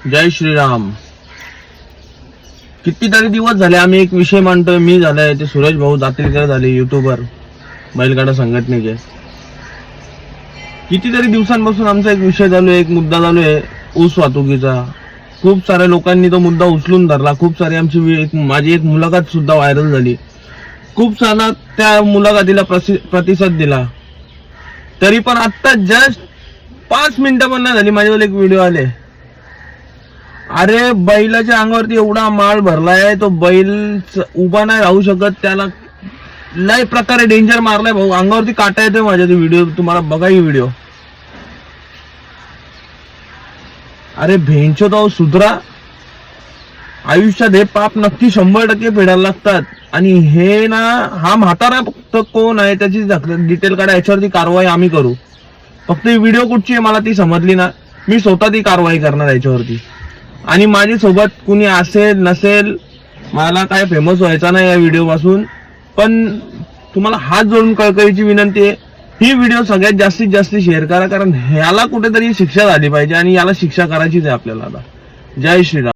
जय श्रीराम. कितीतरी दिवस झाले आम्ही एक विषय मांडतोय. मी झालाय ते सुरेश भाऊ दातीलकर झाले, युट्यूबर, बैलगाडा संघटनेचे. कितीतरी दिवसांपासून आमचा एक विषय चालू आहे, एक मुद्दा चालू आहे ऊस वाहतुकीचा. खूप साऱ्या लोकांनी तो मुद्दा उचलून धरला. खूप सारी माझी एक मुलाखत सुद्धा व्हायरल झाली. खूप सारा त्या मुलाखतीला प्रतिसाद दिला. तरी पण आता जस्ट 5 मिनिटं पण नाही झाली माझ्यावर एक व्हिडिओ आले. अरे बैलाच्या अंगावरती एवढा माळ भरलाय, तो बैल उभा नाही राहू शकत, त्याला लय प्रकारे डेंजर मारलाय भाऊ. अंगावरती काटा येतोय माझ्या. ते व्हिडिओ तुम्हाला बघा, ही व्हिडिओ. अरे भेंचो तो सुधरा. आयुष्यात हे पाप नक्की 100% फेडायला लागतात. आणि हे ना, हा म्हातारा फक्त कोण आहे त्याची डिटेल काढा, याच्यावरती कारवाई आम्ही करू. फक्त ही व्हिडिओ कुठची आहे मला ती समजली ना, मी स्वतः ती कारवाई करणार याच्यावरती. आणि माझ्या सोबत कुणी असेल नसेल, मला काय फेमस व्हायचा नाही या व्हिडिओ पासून, पण तुम्हाला हात जोडून कळकळीची विनंती आहे, ही व्हिडिओ सगळ्यात जास्तीत जास्त शेअर करा. कारण ह्याला कुठेतरी शिक्षा झाली पाहिजे आणि याला शिक्षा करायचीच आहे आपल्याला. आता जय श्रीराम.